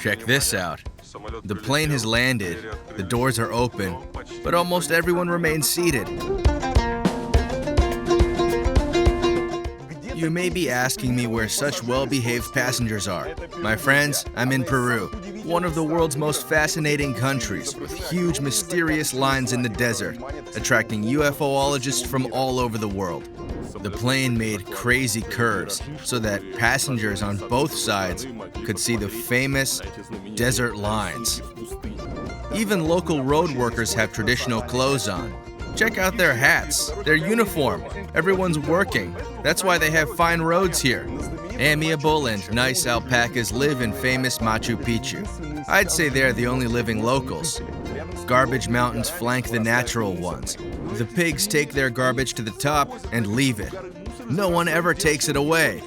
Check this out. The plane has landed, the doors are open, but almost everyone remains seated. You may be asking me where such well-behaved passengers are. My friends, I'm in Peru, one of the world's most fascinating countries, with huge mysterious lines in the desert, attracting UFOologists from all over the world. The plane made crazy curves so that passengers on both sides could see the famous desert lines. Even local road workers have traditional clothes on. Check out their hats, their uniform. Everyone's working. That's why they have fine roads here. Amiable and nice alpacas live in famous Machu Picchu. I'd say they're the only living locals. Garbage mountains flank the natural ones. The pigs take their garbage to the top and leave it. No one ever takes it away.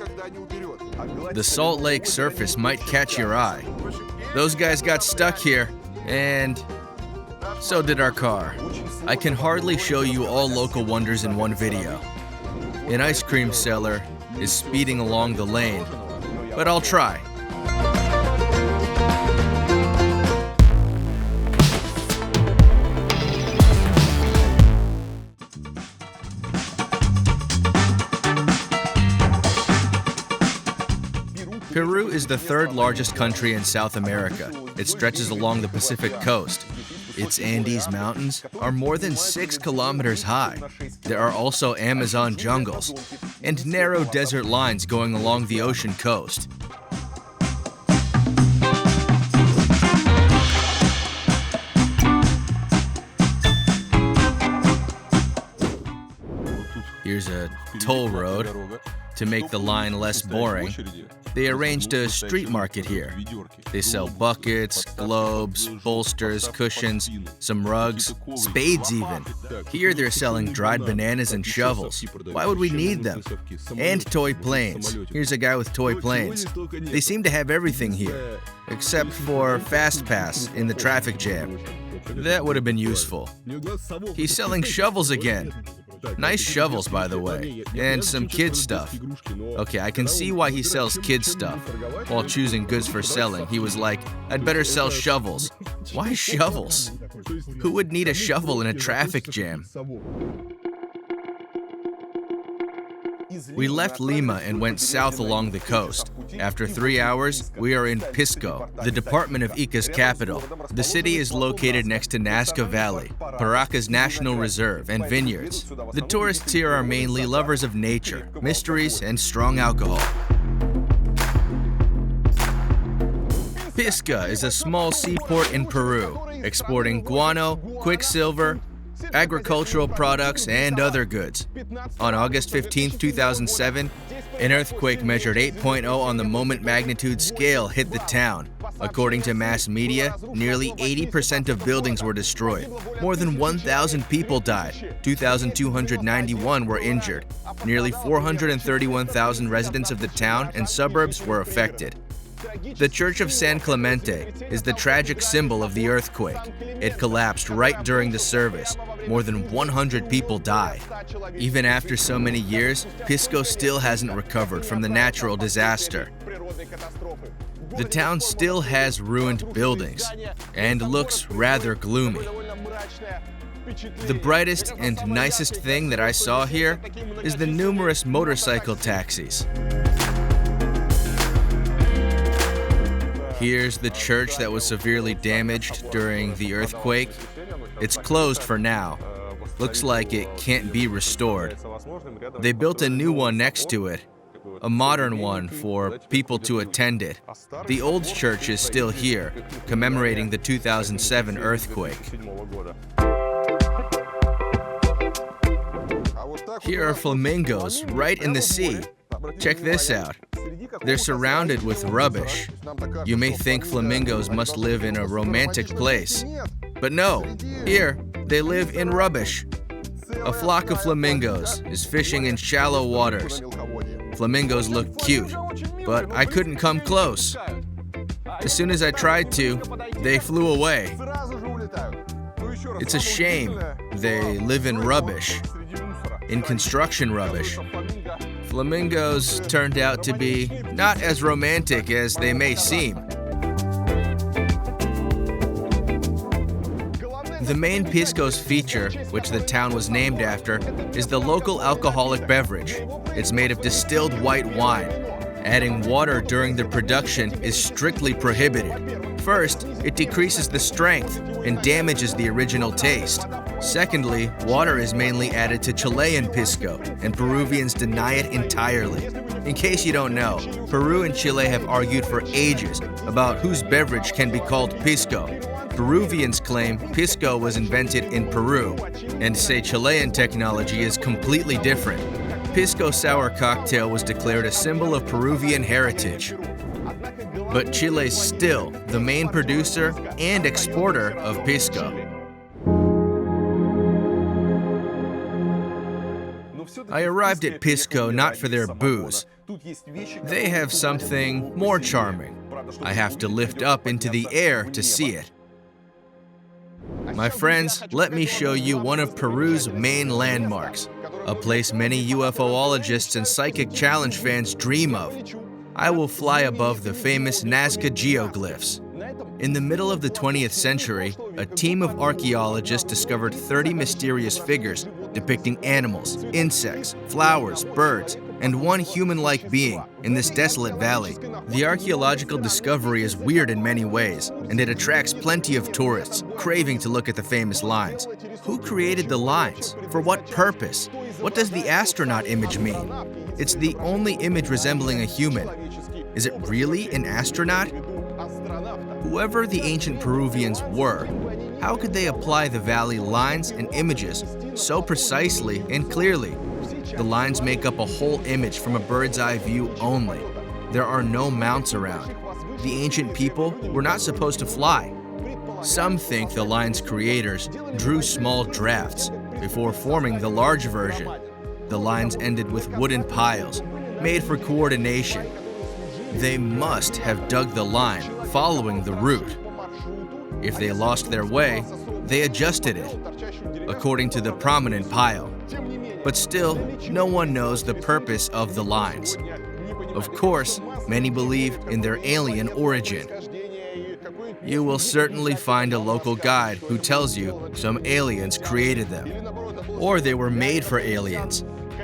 The Salt Lake surface might catch your eye. Those guys got stuck here, and so did our car. I can hardly show you all local wonders in one video. An ice cream seller is speeding along the lane, but I'll try. Peru is the third largest country in South America. It stretches along the Pacific coast. Its Andes Mountains are more than 6 kilometers high. There are also Amazon jungles and narrow desert lines going along the ocean coast. Here's a toll road. To make the line less boring, they arranged a street market here. They sell buckets, globes, bolsters, cushions, some rugs, spades even. Here they're selling dried bananas and shovels. Why would we need them? And toy planes. Here's a guy with toy planes. They seem to have everything here, except for Fast Pass in the traffic jam. That would have been useful. He's selling shovels again. Nice shovels, by the way, and some kid stuff. Okay, I can see why he sells kid stuff. While choosing goods for selling, he was like, I'd better sell shovels. Why shovels? Who would need a shovel in a traffic jam? We left Lima and went south along the coast. After 3 hours, we are in Pisco, the department of Ica's capital. The city is located next to Nazca Valley, Paracas National Reserve, and vineyards. The tourists here are mainly lovers of nature, mysteries, and strong alcohol. Pisca is a small seaport in Peru, exporting guano, quicksilver, agricultural products, and other goods. On August 15, 2007, an earthquake measured 8.0 on the moment magnitude scale hit the town. According to mass media, nearly 80% of buildings were destroyed. More than 1,000 people died. 2,291 were injured. Nearly 431,000 residents of the town and suburbs were affected. The Church of San Clemente is the tragic symbol of the earthquake. It collapsed right during the service. More than 100 people died. Even after so many years, Pisco still hasn't recovered from the natural disaster. The town still has ruined buildings and looks rather gloomy. The brightest and nicest thing that I saw here is the numerous motorcycle taxis. Here's the church that was severely damaged during the earthquake. It's closed for now. Looks like it can't be restored. They built a new one next to it, a modern one for people to attend it. The old church is still here, commemorating the 2007 earthquake. Here are flamingos right in the sea. Check this out. They're surrounded with rubbish. You may think flamingos must live in a romantic place. But no, here they live in rubbish. A flock of flamingos is fishing in shallow waters. Flamingos look cute, but I couldn't come close. As soon as I tried to, they flew away. It's a shame. They live in rubbish, in construction rubbish. Flamingos turned out to be not as romantic as they may seem. The main Pisco's feature, which the town was named after, is the local alcoholic beverage. It's made of distilled white wine. Adding water during the production is strictly prohibited. First, it decreases the strength and damages the original taste. Secondly, water is mainly added to Chilean Pisco, and Peruvians deny it entirely. In case you don't know, Peru and Chile have argued for ages about whose beverage can be called Pisco. Peruvians claim Pisco was invented in Peru, and say Chilean technology is completely different. Pisco sour cocktail was declared a symbol of Peruvian heritage. But Chile's still the main producer and exporter of Pisco. I arrived at Pisco not for their booze. They have something more charming. I have to lift up into the air to see it. My friends, let me show you one of Peru's main landmarks, a place many UFOologists and psychic challenge fans dream of. I will fly above the famous Nazca geoglyphs. In the middle of the 20th century, a team of archaeologists discovered 30 mysterious figures depicting animals, insects, flowers, birds, and one human-like being in this desolate valley. The archaeological discovery is weird in many ways, and it attracts plenty of tourists craving to look at the famous lines. Who created the lines? For what purpose? What does the astronaut image mean? It's the only image resembling a human. Is it really an astronaut? Whoever the ancient Peruvians were, how could they apply the valley lines and images so precisely and clearly? The lines make up a whole image from a bird's eye view only. There are no mounts around. The ancient people were not supposed to fly. Some think the line's creators drew small drafts before forming the large version. The lines ended with wooden piles, made for coordination. They must have dug the line following the route. If they lost their way, they adjusted it, according to the prominent pile. But still, no one knows the purpose of the lines. Of course, many believe in their alien origin. You will certainly find a local guide who tells you some aliens created them, or they were made for aliens.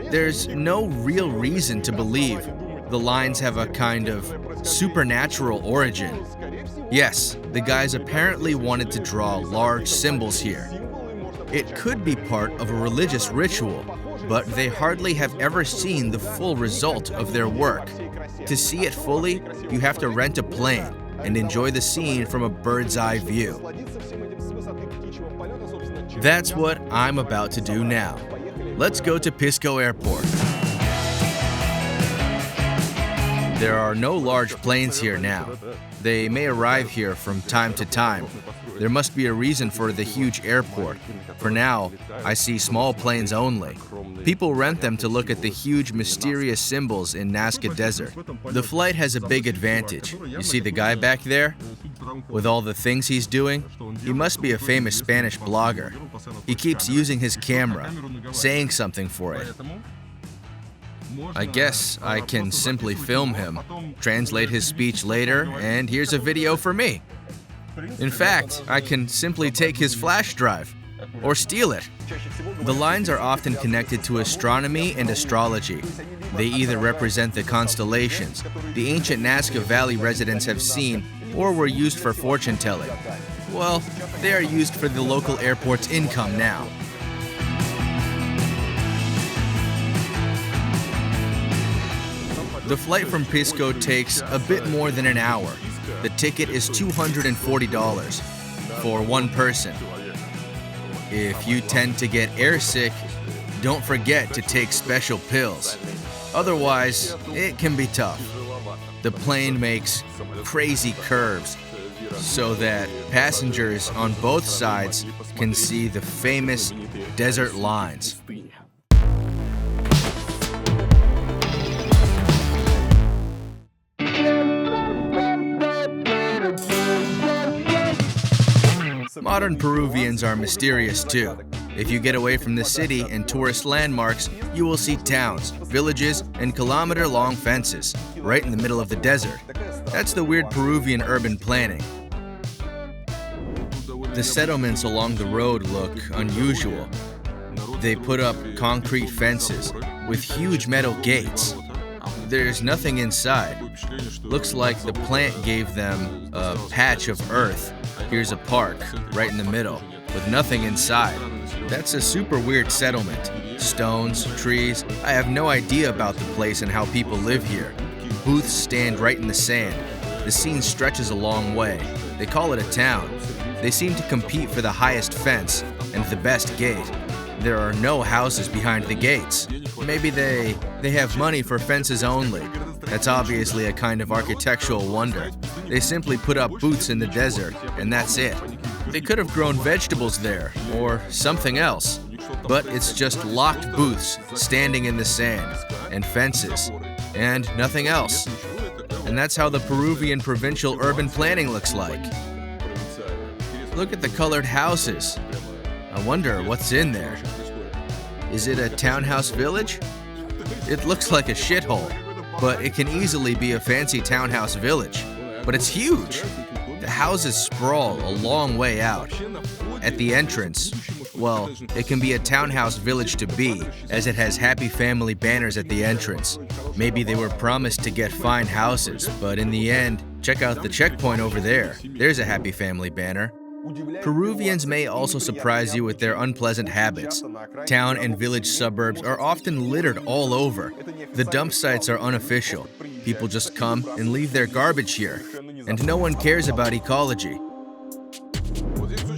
There's no real reason to believe the lines have a kind of supernatural origin. Yes, the guys apparently wanted to draw large symbols here. It could be part of a religious ritual, but they hardly have ever seen the full result of their work. To see it fully, you have to rent a plane and enjoy the scene from a bird's eye view. That's what I'm about to do now. Let's go to Pisco Airport. There are no large planes here now. They may arrive here from time to time. There must be a reason for the huge airport. For now, I see small planes only. People rent them to look at the huge mysterious symbols in Nazca Desert. The flight has a big advantage. You see the guy back there? With all the things he's doing, he must be a famous Spanish blogger. He keeps using his camera, saying something for it. I guess I can simply film him, translate his speech later, and here's a video for me. In fact, I can simply take his flash drive, or steal it. The lines are often connected to astronomy and astrology. They either represent the constellations the ancient Nazca Valley residents have seen, or were used for fortune telling. Well, they are used for the local airport's income now. The flight from Pisco takes a bit more than an hour. The ticket is $240 for one person. If you tend to get airsick, don't forget to take special pills. Otherwise, it can be tough. The plane makes crazy curves so that passengers on both sides can see the famous desert lines. Modern Peruvians are mysterious too. If you get away from the city and tourist landmarks, you will see towns, villages, and kilometer-long fences right in the middle of the desert. That's the weird Peruvian urban planning. The settlements along the road look unusual. They put up concrete fences with huge metal gates. There's nothing inside. Looks like the plant gave them a patch of earth. Here's a park right in the middle with nothing inside. That's a super weird settlement. Stones, trees. I have no idea about the place and how people live here. Booths stand right in the sand. The scene stretches a long way. They call it a town. They seem to compete for the highest fence and the best gate. There are no houses behind the gates. Maybe they have money for fences only. That's obviously a kind of architectural wonder. They simply put up booths in the desert, and that's it. They could have grown vegetables there, or something else. But it's just locked booths standing in the sand, and fences, and nothing else. And that's how the Peruvian provincial urban planning looks like. Look at the colored houses. I wonder what's in there. Is it a townhouse village? It looks like a shithole, but it can easily be a fancy townhouse village. But it's huge. The houses sprawl a long way out. At the entrance, well, it can be a townhouse village to be, as it has happy family banners at the entrance. Maybe they were promised to get fine houses, but in the end, check out the checkpoint over there. There's a happy family banner. Peruvians may also surprise you with their unpleasant habits. Town and village suburbs are often littered all over. The dump sites are unofficial. People just come and leave their garbage here, and no one cares about ecology.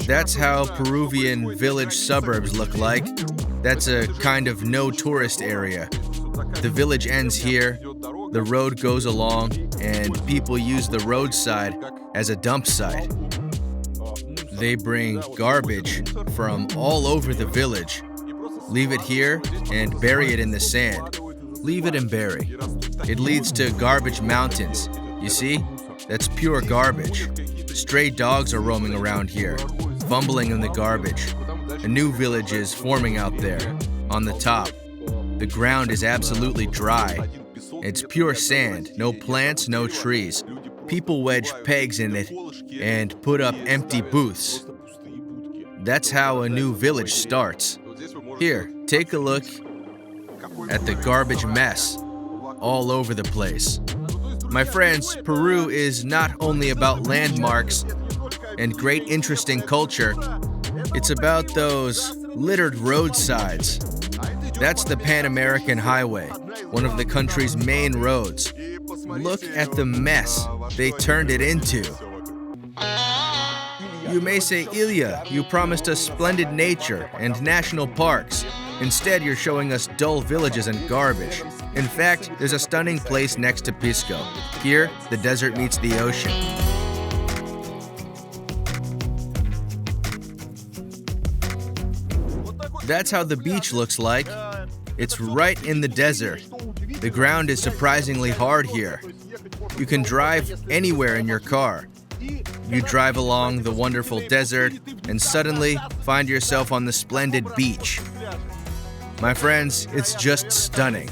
That's how Peruvian village suburbs look like. That's a kind of no tourist area. The village ends here, the road goes along, and people use the roadside as a dump site. They bring garbage from all over the village, leave it here, and bury it in the sand. Leave it and bury. It leads to garbage mountains. You see? That's pure garbage. Stray dogs are roaming around here, fumbling in the garbage. A new village is forming out there, on the top. The ground is absolutely dry. It's pure sand, no plants, no trees. People wedge pegs in it and put up empty booths. That's how a new village starts. Here, take a look at the garbage mess all over the place. My friends, Peru is not only about landmarks and great interesting culture, it's about those littered roadsides. That's the Pan American Highway, one of the country's main roads. Look at the mess they turned it into. You may say, Ilya, you promised us splendid nature and national parks. Instead, you're showing us dull villages and garbage. In fact, there's a stunning place next to Pisco. Here, the desert meets the ocean. That's how the beach looks like. It's right in the desert. The ground is surprisingly hard here. You can drive anywhere in your car. You drive along the wonderful desert and suddenly find yourself on the splendid beach. My friends, it's just stunning.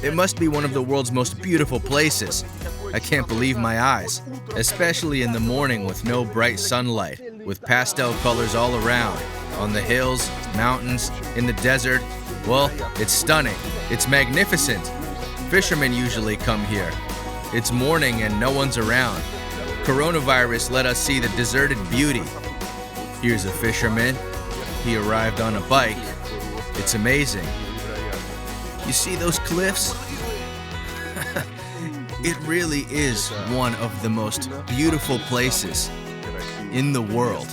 It must be one of the world's most beautiful places. I can't believe my eyes, especially in the morning with no bright sunlight, with pastel colors all around, on the hills, mountains, in the desert. Well, it's stunning. It's magnificent. Fishermen usually come here. It's morning and no one's around. Coronavirus let us see the deserted beauty. Here's a fisherman. He arrived on a bike. It's amazing. You see those cliffs? It really is one of the most beautiful places in the world.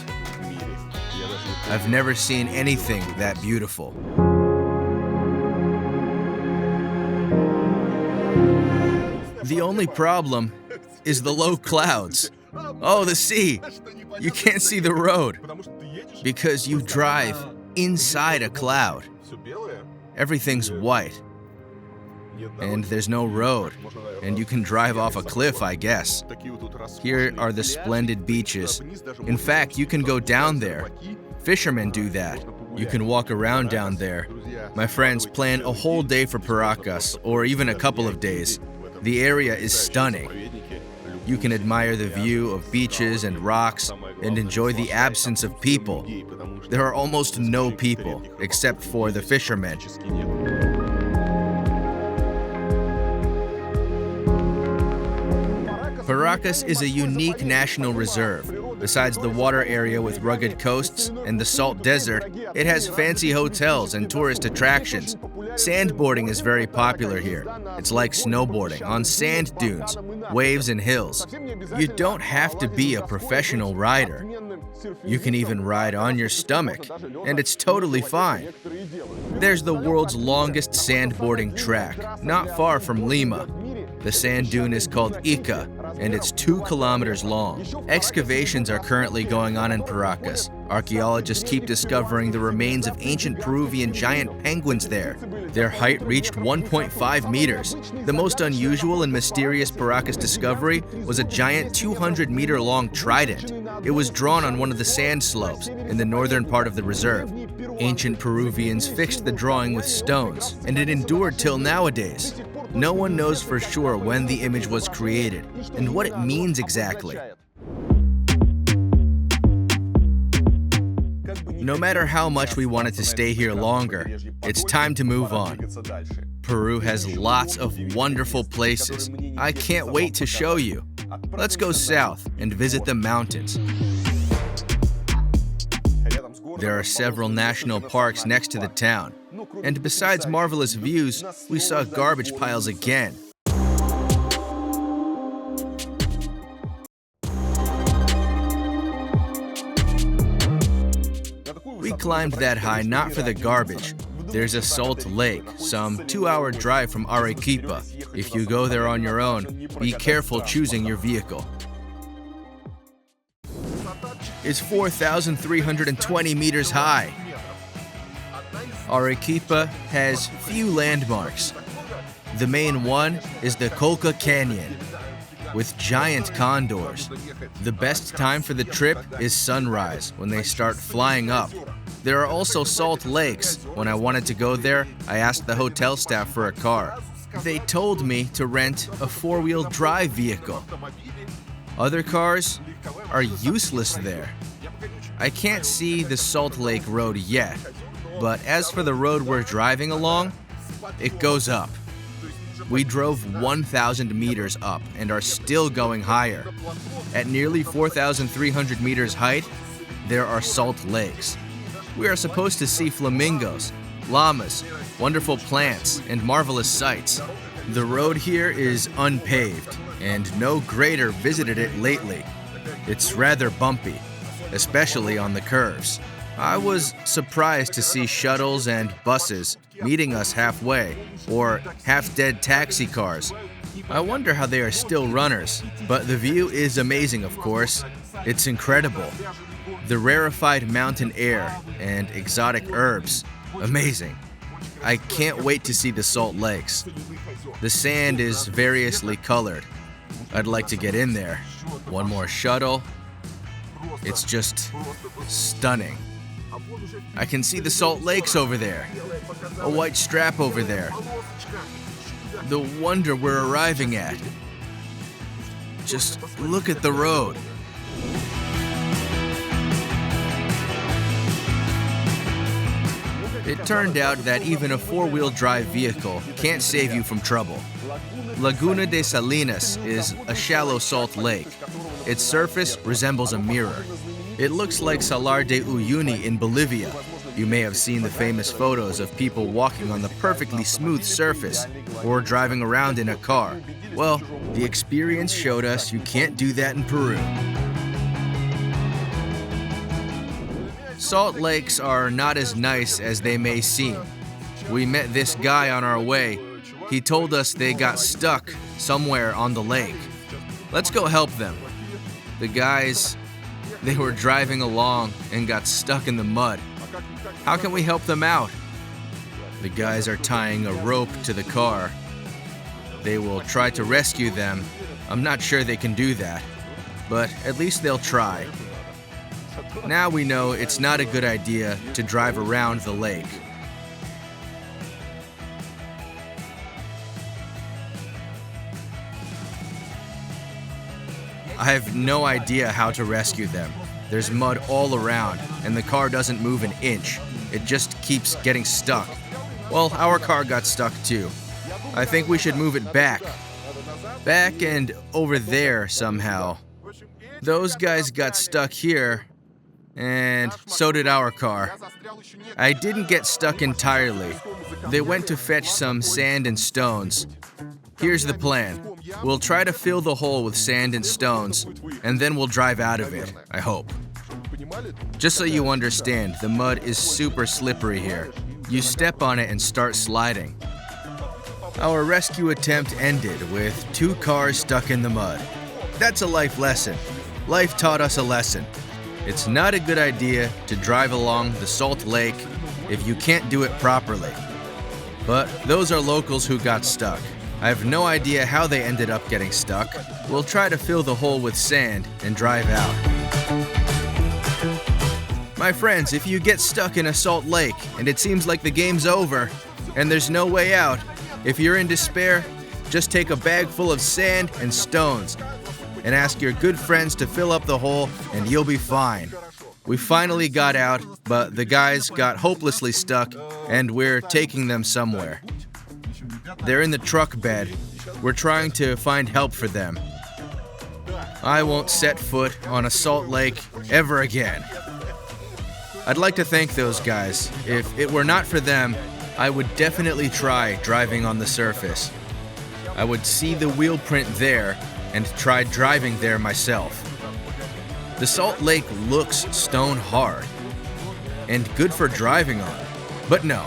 I've never seen anything that beautiful. The only problem is the low clouds. Oh, the sea! You can't see the road because you drive inside a cloud. Everything's white, and there's no road, and you can drive off a cliff, I guess. Here are the splendid beaches. In fact, you can go down there. Fishermen do that. You can walk around down there. My friends plan a whole day for Paracas, or even a couple of days. The area is stunning. You can admire the view of beaches and rocks, and enjoy the absence of people. There are almost no people, except for the fishermen. Paracas is a unique national reserve. Besides the water area with rugged coasts and the salt desert, it has fancy hotels and tourist attractions. Sandboarding is very popular here. It's like snowboarding on sand dunes, waves and hills. You don't have to be a professional rider. You can even ride on your stomach, and it's totally fine. There's the world's longest sandboarding track, not far from Lima. The sand dune is called Ica, and it's 2 kilometers long. Excavations are currently going on in Paracas. Archaeologists keep discovering the remains of ancient Peruvian giant penguins there. Their height reached 1.5 meters. The most unusual and mysterious Paracas discovery was a giant 200-meter-long trident. It was drawn on one of the sand slopes in the northern part of the reserve. Ancient Peruvians fixed the drawing with stones, and it endured till nowadays. No one knows for sure when the image was created and what it means exactly. No matter how much we wanted to stay here longer, it's time to move on. Peru has lots of wonderful places. I can't wait to show you. Let's go south and visit the mountains. There are several national parks next to the town. And besides marvelous views, we saw garbage piles again. We climbed that high not for the garbage. There's a salt lake, some 2-hour drive from Arequipa. If you go there on your own, be careful choosing your vehicle. It's 4,320 meters high. Arequipa has few landmarks. The main one is the Colca Canyon, with giant condors. The best time for the trip is sunrise, when they start flying up. There are also salt lakes. When I wanted to go there, I asked the hotel staff for a car. They told me to rent a 4-wheel drive vehicle. Other cars are useless there. I can't see the Salt Lake Road yet, but as for the road we're driving along, it goes up. We drove 1,000 meters up and are still going higher. At nearly 4,300 meters height, there are salt lakes. We are supposed to see flamingos, llamas, wonderful plants, and marvelous sights. The road here is unpaved, and no grader visited it lately. It's rather bumpy, especially on the curves. I was surprised to see shuttles and buses meeting us halfway, or half-dead taxi cars. I wonder how they are still runners, but the view is amazing, of course. It's incredible. The rarefied mountain air and exotic herbs, amazing. I can't wait to see the salt lakes. The sand is variously colored. I'd like to get in there. One more shuttle. It's just stunning. I can see the Salt Lakes over there, a white strap over there. The wonder we're arriving at. Just look at the road. It turned out that even a 4-wheel drive vehicle can't save you from trouble. Laguna de Salinas is a shallow salt lake. Its surface resembles a mirror. It looks like Salar de Uyuni in Bolivia. You may have seen the famous photos of people walking on the perfectly smooth surface or driving around in a car. Well, the experience showed us you can't do that in Peru. Salt lakes are not as nice as they may seem. We met this guy on our way. He told us they got stuck somewhere on the lake. Let's go help them. The guys, they were driving along and got stuck in the mud. How can we help them out? The guys are tying a rope to the car. They will try to rescue them. I'm not sure they can do that, but at least they'll try. Now we know it's not a good idea to drive around the lake. I have no idea how to rescue them. There's mud all around, and the car doesn't move an inch. It just keeps getting stuck. Well, our car got stuck too. I think we should move it back. Back and over there somehow. Those guys got stuck here, and so did our car. I didn't get stuck entirely. They went to fetch some sand and stones. Here's the plan. We'll try to fill the hole with sand and stones, and then we'll drive out of it, I hope. Just so you understand, the mud is super slippery here. You step on it and start sliding. Our rescue attempt ended with 2 cars stuck in the mud. That's a life lesson. Life taught us a lesson. It's not a good idea to drive along the Salt Lake if you can't do it properly. But those are locals who got stuck. I have no idea how they ended up getting stuck. We'll try to fill the hole with sand and drive out. My friends, if you get stuck in a salt lake and it seems like the game's over and there's no way out, if you're in despair, just take a bag full of sand and stones and ask your good friends to fill up the hole and you'll be fine. We finally got out, but the guys got hopelessly stuck and we're taking them somewhere. They're in the truck bed. We're trying to find help for them. I won't set foot on a salt lake ever again. I'd like to thank those guys. If it were not for them, I would definitely try driving on the surface. I would see the wheel print there and try driving there myself. The Salt Lake looks stone hard and good for driving on, but no.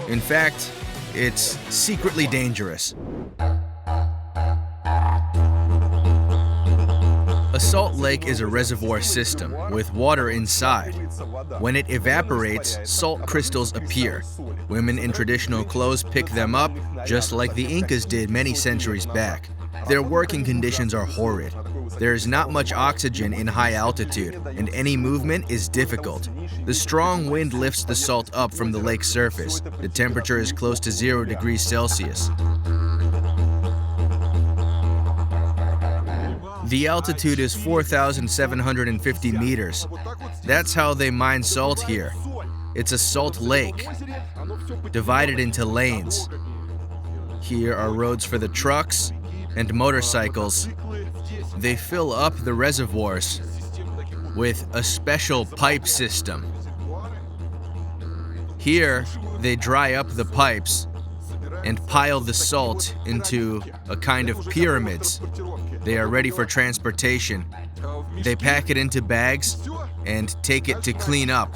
In fact, it's secretly dangerous. A salt lake is a reservoir system with water inside. When it evaporates, salt crystals appear. Women in traditional clothes pick them up, just like the Incas did many centuries back. Their working conditions are horrid. There is not much oxygen in high altitude, and any movement is difficult. The strong wind lifts the salt up from the lake's surface. The temperature is close to 0 degrees Celsius. The altitude is 4,750 meters. That's how they mine salt here. It's a salt lake, divided into lanes. Here are roads for the trucks and motorcycles. They fill up the reservoirs with a special pipe system. Here, they dry up the pipes and pile the salt into a kind of pyramids. They are ready for transportation. They pack it into bags and take it to clean up.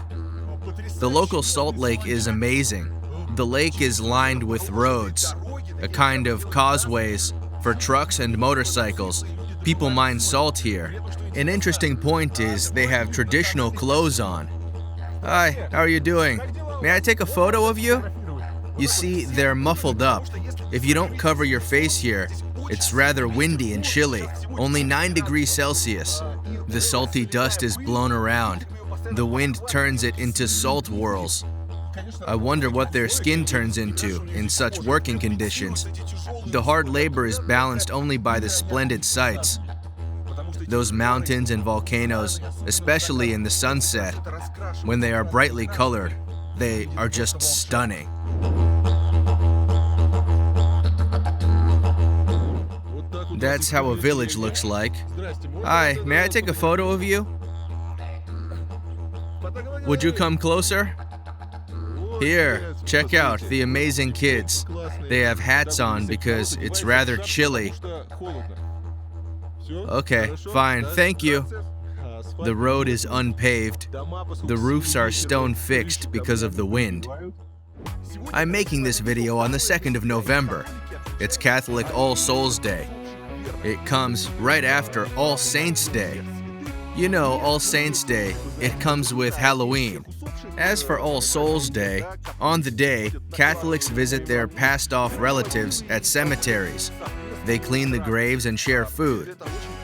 The local salt lake is amazing. The lake is lined with roads, a kind of causeways for trucks and motorcycles. People mine salt here. An interesting point is they have traditional clothes on. Hi, how are you doing? May I take a photo of you? You see, they're muffled up. If you don't cover your face here, it's rather windy and chilly, only 9 degrees Celsius. The salty dust is blown around. The wind turns it into salt whirls. I wonder what their skin turns into in such working conditions. The hard labor is balanced only by the splendid sights. Those mountains and volcanoes, especially in the sunset, when they are brightly colored, they are just stunning. That's how a village looks like. Hi, may I take a photo of you? Would you come closer? Here, check out the amazing kids. They have hats on because it's rather chilly. Okay, fine, thank you. The road is unpaved. The roofs are stone fixed because of the wind. I'm making this video on the 2nd of November. It's Catholic All Souls Day. It comes right after All Saints Day. You know, All Saints Day, it comes with Halloween. As for All Souls Day, on the day, Catholics visit their passed-off relatives at cemeteries. They clean the graves and share food.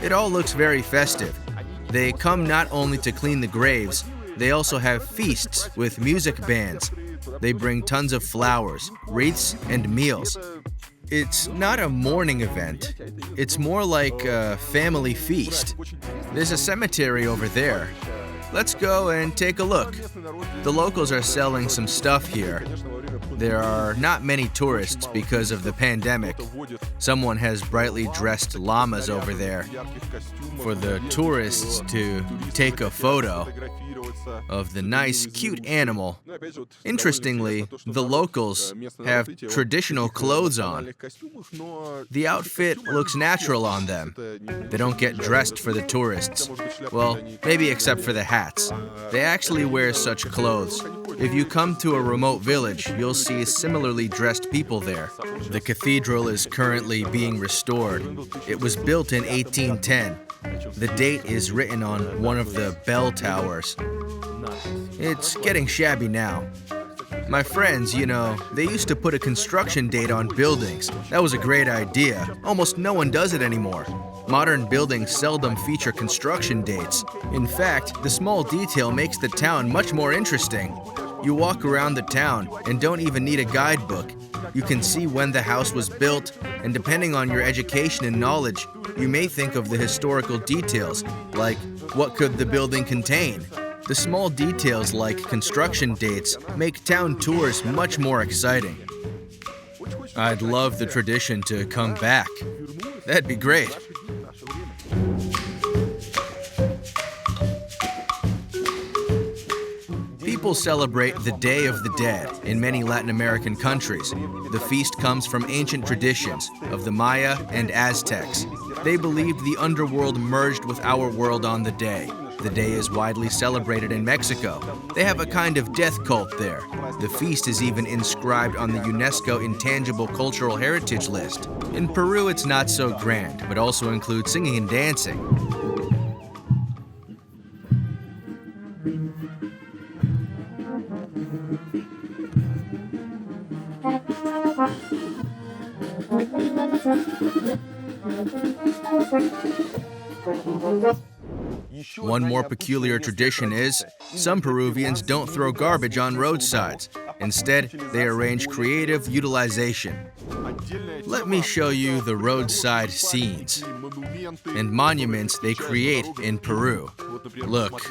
It all looks very festive. They come not only to clean the graves, they also have feasts with music bands. They bring tons of flowers, wreaths, and meals. It's not a morning event. It's more like a family feast. There's a cemetery over there. Let's go and take a look. The locals are selling some stuff here. There are not many tourists because of the pandemic. Someone has brightly dressed llamas over there for the tourists to take a photo of the nice, cute animal. Interestingly, the locals have traditional clothes on. The outfit looks natural on them. They don't get dressed for the tourists. Well, maybe except for the hats. They actually wear such clothes. If you come to a remote village, you'll see similarly dressed people there. The cathedral is currently being restored. It was built in 1810. The date is written on one of the bell towers. It's getting shabby now. My friends, they used to put a construction date on buildings. That was a great idea. Almost no one does it anymore. Modern buildings seldom feature construction dates. In fact, the small detail makes the town much more interesting. You walk around the town and don't even need a guidebook. You can see when the house was built, and depending on your education and knowledge, you may think of the historical details, like what could the building contain? The small details like construction dates make town tours much more exciting. I'd love the tradition to come back. That'd be great. People celebrate the Day of the Dead in many Latin American countries. The feast comes from ancient traditions of the Maya and Aztecs. They believed the underworld merged with our world on the day. The day is widely celebrated in Mexico. They have a kind of death cult there. The feast is even inscribed on the UNESCO Intangible Cultural Heritage list. In Peru, it's not so grand, but also includes singing and dancing. One more peculiar tradition is, some Peruvians don't throw garbage on roadsides. Instead, they arrange creative utilization. Let me show you the roadside scenes and monuments they create in Peru. Look,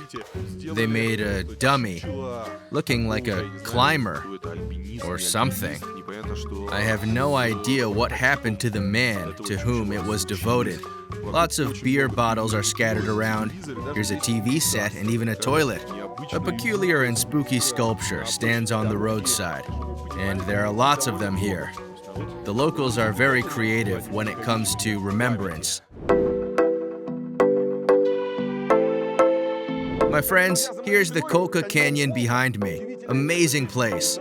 they made a dummy looking like a climber or something. I have no idea what happened to the man to whom it was devoted. Lots of beer bottles are scattered around. Here's a TV set and even a toilet. A peculiar and spooky sculpture stands on the roadside, and there are lots of them here. The locals are very creative when it comes to remembrance. My friends, here's the Colca Canyon behind me. Amazing place.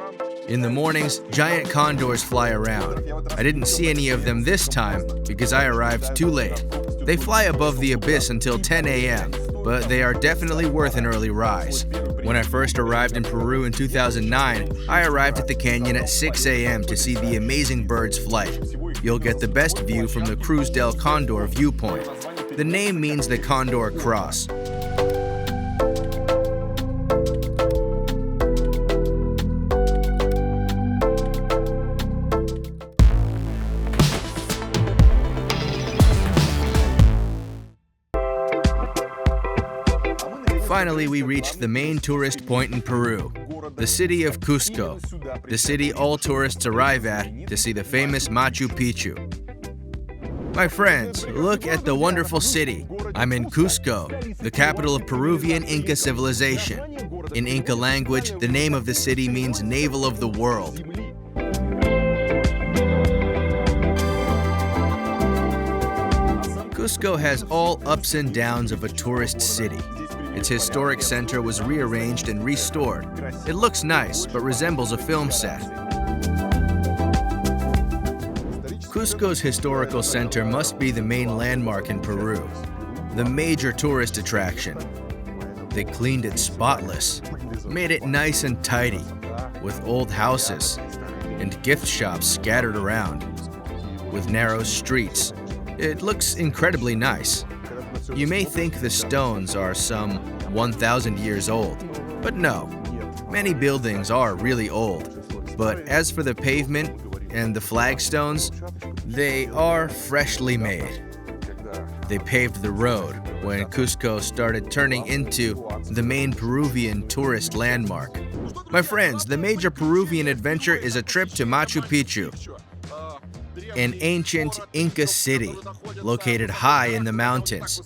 In the mornings, giant condors fly around. I didn't see any of them this time because I arrived too late. They fly above the abyss until 10 a.m., but they are definitely worth an early rise. When I first arrived in Peru in 2009, I arrived at the canyon at 6 a.m. to see the amazing bird's flight. You'll get the best view from the Cruz del Condor viewpoint. The name means the Condor Cross. Finally, we reached the main tourist point in Peru, the city of Cusco, the city all tourists arrive at to see the famous Machu Picchu. My friends, look at the wonderful city. I'm in Cusco, the capital of Peruvian Inca civilization. In Inca language, the name of the city means navel of the world. Cusco has all ups and downs of a tourist city. Its historic center was rearranged and restored. It looks nice, but resembles a film set. Cusco's historical center must be the main landmark in Peru, the major tourist attraction. They cleaned it spotless, made it nice and tidy, with old houses and gift shops scattered around, with narrow streets. It looks incredibly nice. You may think the stones are some 1,000 years old, but no. Many buildings are really old. But as for the pavement, and the flagstones, they are freshly made. They paved the road when Cusco started turning into the main Peruvian tourist landmark. My friends, the major Peruvian adventure is a trip to Machu Picchu, an ancient Inca city located high in the mountains.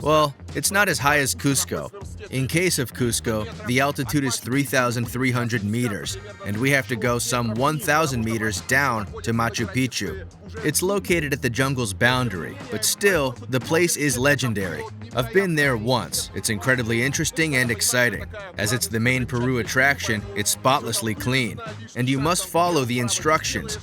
Well, it's not as high as Cusco. In case of Cusco, the altitude is 3,300 meters, and we have to go some 1,000 meters down to Machu Picchu. It's located at the jungle's boundary, but still, the place is legendary. I've been there once. It's incredibly interesting and exciting. As it's the main Peru attraction, it's spotlessly clean, and you must follow the instructions.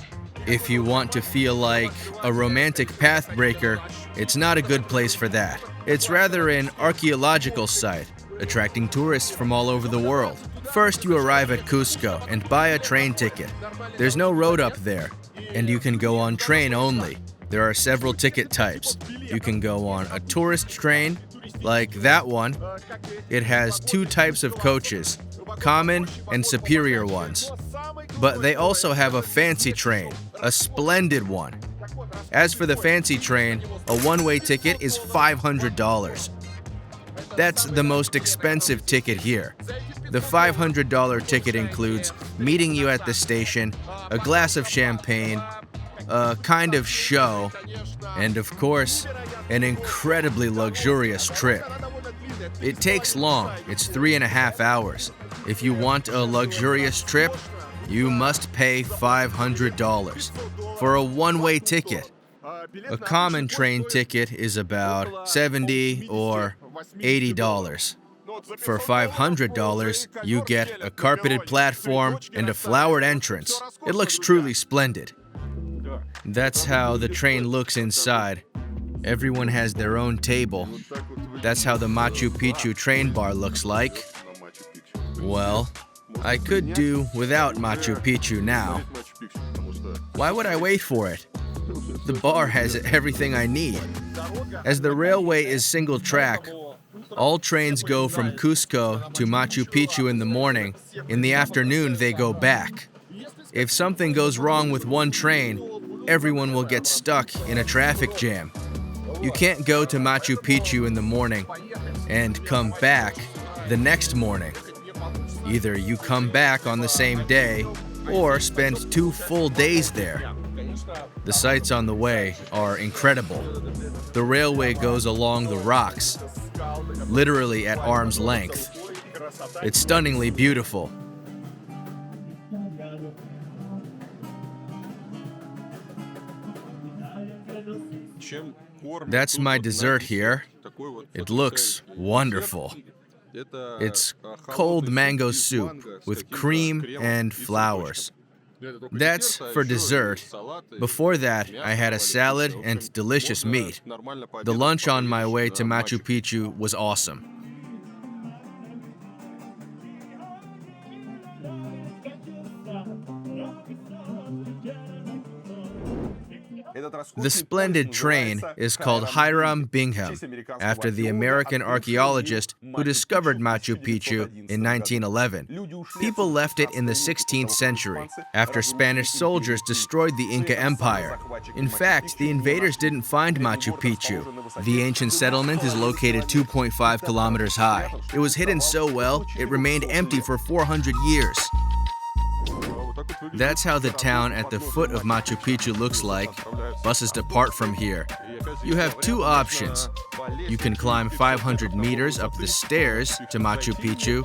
If you want to feel like a romantic path breaker, it's not a good place for that. It's rather an archaeological site, attracting tourists from all over the world. First, you arrive at Cusco and buy a train ticket. There's no road up there, and you can go on train only. There are several ticket types. You can go on a tourist train, like that one. It has two types of coaches, common and superior ones. But they also have a fancy train, a splendid one. As for the fancy train, a one-way ticket is $500. That's the most expensive ticket here. The $500 ticket includes meeting you at the station, a glass of champagne, a kind of show, and of course, an incredibly luxurious trip. It takes long. It's 3.5 hours. If you want a luxurious trip, you must pay $500 for a one-way ticket. A common train ticket is about $70 or $80. For $500, you get a carpeted platform and a flowered entrance. It looks truly splendid. That's how the train looks inside. Everyone has their own table. That's how the Machu Picchu train bar looks like. Well, I could do without Machu Picchu now. Why would I wait for it? The bar has everything I need. As the railway is single track, all trains go from Cusco to Machu Picchu in the morning. In the afternoon, they go back. If something goes wrong with one train, everyone will get stuck in a traffic jam. You can't go to Machu Picchu in the morning and come back the next morning. Either you come back on the same day or spend 2 full days there. The sights on the way are incredible. The railway goes along the rocks, literally at arm's length. It's stunningly beautiful. That's my dessert here. It looks wonderful. It's cold mango soup with cream and flowers. That's for dessert. Before that, I had a salad and delicious meat. The lunch on my way to Machu Picchu was awesome. The splendid train is called Hiram Bingham, after the American archaeologist who discovered Machu Picchu in 1911. People left it in the 16th century, after Spanish soldiers destroyed the Inca Empire. In fact, the invaders didn't find Machu Picchu. The ancient settlement is located 2.5 kilometers high. It was hidden so well, it remained empty for 400 years. That's how the town at the foot of Machu Picchu looks like. Buses depart from here. You have 2 options. You can climb 500 meters up the stairs to Machu Picchu.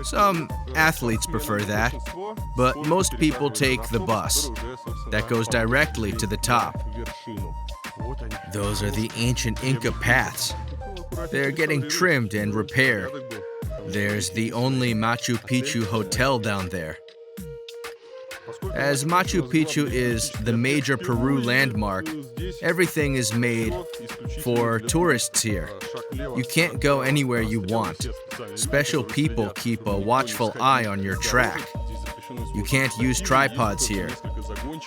Some athletes prefer that, but most people take the bus. That goes directly to the top. Those are the ancient Inca paths. They're getting trimmed and repaired. There's the only Machu Picchu hotel down there. As Machu Picchu is the major Peru landmark, everything is made for tourists here. You can't go anywhere you want. Special people keep a watchful eye on your track. You can't use tripods here.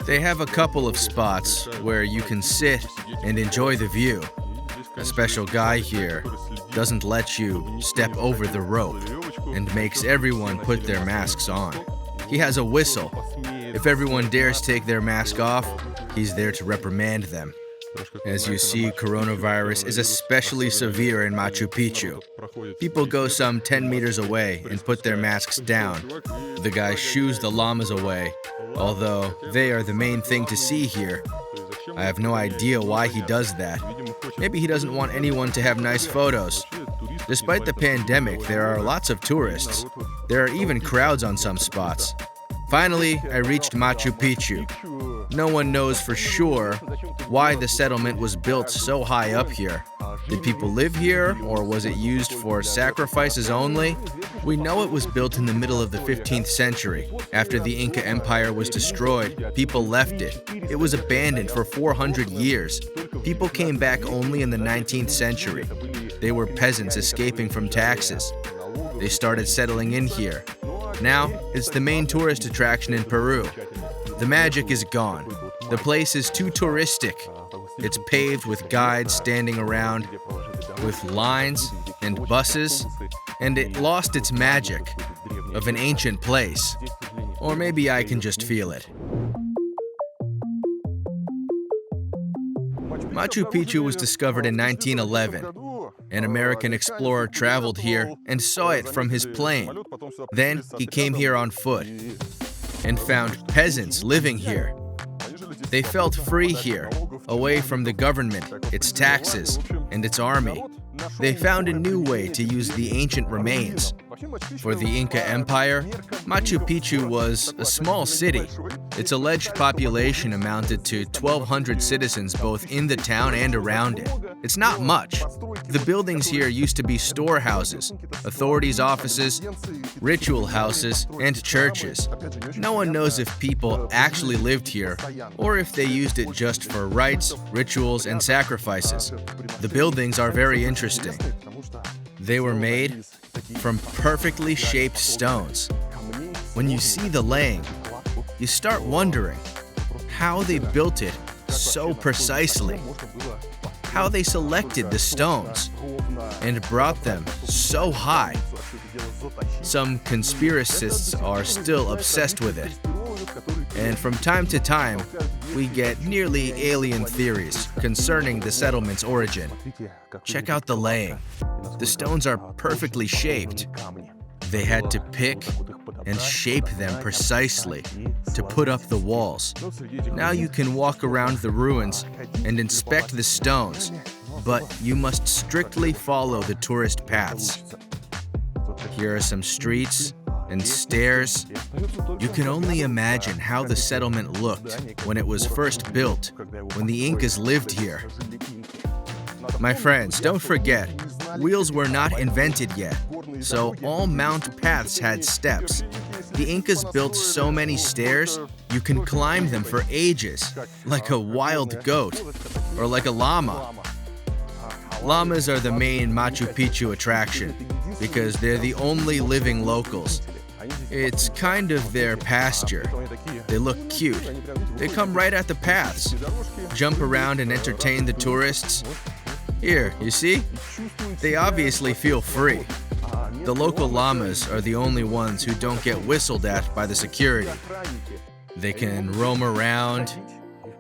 They have a couple of spots where you can sit and enjoy the view. A special guy here doesn't let you step over the rope and makes everyone put their masks on. He has a whistle. If everyone dares take their mask off, he's there to reprimand them. As you see, coronavirus is especially severe in Machu Picchu. People go some 10 meters away and put their masks down. The guy shoos the llamas away, although they are the main thing to see here. I have no idea why he does that. Maybe he doesn't want anyone to have nice photos. Despite the pandemic, there are lots of tourists. There are even crowds on some spots. Finally, I reached Machu Picchu. No one knows for sure why the settlement was built so high up here. Did people live here, or was it used for sacrifices only? We know it was built in the middle of the 15th century. After the Inca Empire was destroyed, people left it. It was abandoned for 400 years. People came back only in the 19th century. They were peasants escaping from taxes. They started settling in here. Now, it's the main tourist attraction in Peru. The magic is gone. The place is too touristic. It's paved with guides standing around, with lines and buses, and it lost its magic of an ancient place. Or maybe I can just feel it. Machu Picchu was discovered in 1911. An American explorer traveled here and saw it from his plane. Then he came here on foot and found peasants living here. They felt free here, away from the government, its taxes, and its army. They found a new way to use the ancient remains. For the Inca Empire, Machu Picchu was a small city. Its alleged population amounted to 1,200 citizens both in the town and around it. It's not much. The buildings here used to be storehouses, authorities' offices, ritual houses, and churches. No one knows if people actually lived here or if they used it just for rites, rituals, and sacrifices. The buildings are very interesting. They were made from perfectly shaped stones. When you see the laying, you start wondering how they built it so precisely, how they selected the stones and brought them so high. Some conspiracists are still obsessed with it, and from time to time, we get nearly alien theories concerning the settlement's origin. Check out the laying. The stones are perfectly shaped. They had to pick and shape them precisely to put up the walls. Now you can walk around the ruins and inspect the stones, but you must strictly follow the tourist paths. Here are some streets and stairs. You can only imagine how the settlement looked when it was first built, when the Incas lived here. My friends, don't forget, wheels were not invented yet, so all mount paths had steps. The Incas built so many stairs, you can climb them for ages, like a wild goat, or like a llama. Llamas are the main Machu Picchu attraction, because they're the only living locals. It's kind of their pasture. They look cute. They come right at the paths, jump around and entertain the tourists. Here, you see? They obviously feel free. The local llamas are the only ones who don't get whistled at by the security. They can roam around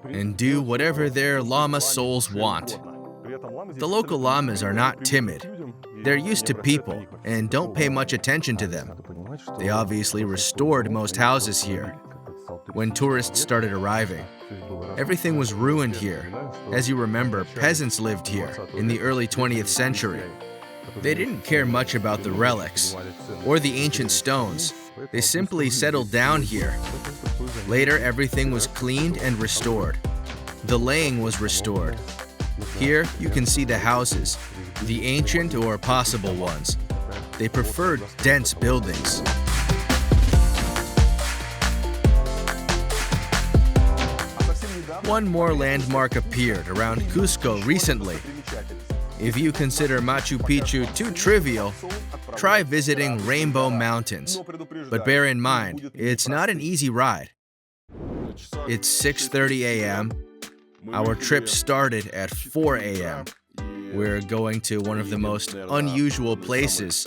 and do whatever their llama souls want. The local llamas are not timid. They're used to people and don't pay much attention to them. They obviously restored most houses here. When tourists started arriving, everything was ruined here. As you remember, peasants lived here in the early 20th century. They didn't care much about the relics or the ancient stones. They simply settled down here. Later, everything was cleaned and restored. The laying was restored. Here, you can see the houses, the ancient or possible ones. They preferred dense buildings. One more landmark appeared around Cusco recently. If you consider Machu Picchu too trivial, try visiting Rainbow Mountains. But bear in mind, it's not an easy ride. It's 6:30 a.m. Our trip started at 4 a.m. We're going to one of the most unusual places